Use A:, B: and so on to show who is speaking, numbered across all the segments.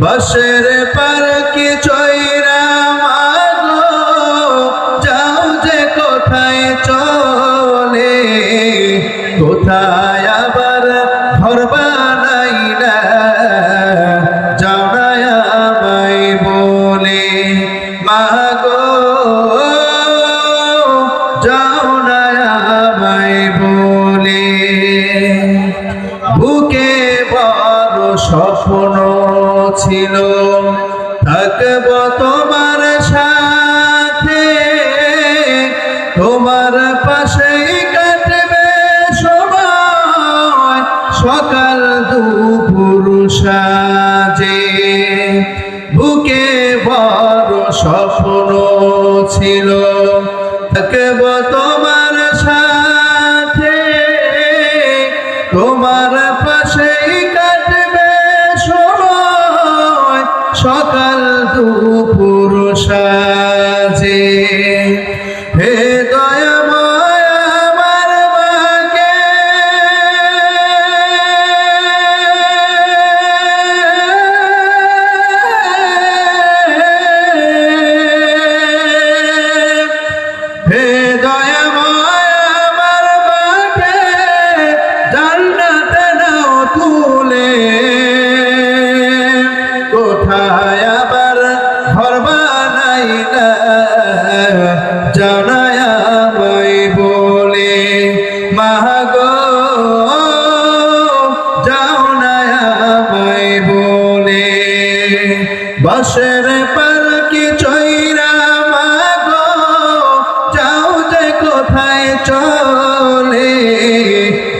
A: বাঁশের পালকি চইরা মাগো যাও যে কোথায় চলে, কোথায় আবার ঘর বানাইলা যাও না আমায় বলে, মাগো যাও না আমায় বলে। বুকে বড় স্বপ্ন ছিল থাকব তোমার সাথে, তোমার পাশেই কাটবে সময় সকাল দুপুর সাজে। বুকে বড় স্বপ্ন ছিল থাকব তোমার সাথে, তোমার পাশেই কাটবে সময় সকাল দুপুর সাজে। হে দয়াময় আমার মাকে হে দয়াময় আমার মাকে জান্নাতে নাও তুলে, কোথায় আবার ঘর বানাইলা যাও না আমায় বলে, মাগো যাও না আমায় বলে। বাঁশের পালকি চইরা মাগো যাও যে কোথায় চলে,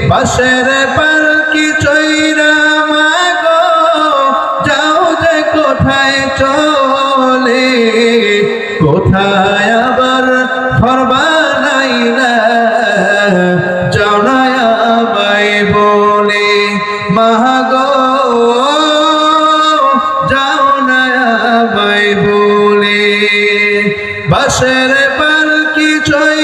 A: বাঁশের পালকি চইরা মাগো যাও যে কোথায় চলে, কোথায় আবার ঘর বানাইলা যাও না আমায় বলে, মাগো যাও না আমায় বলে। বাঁশের পালকি চইরা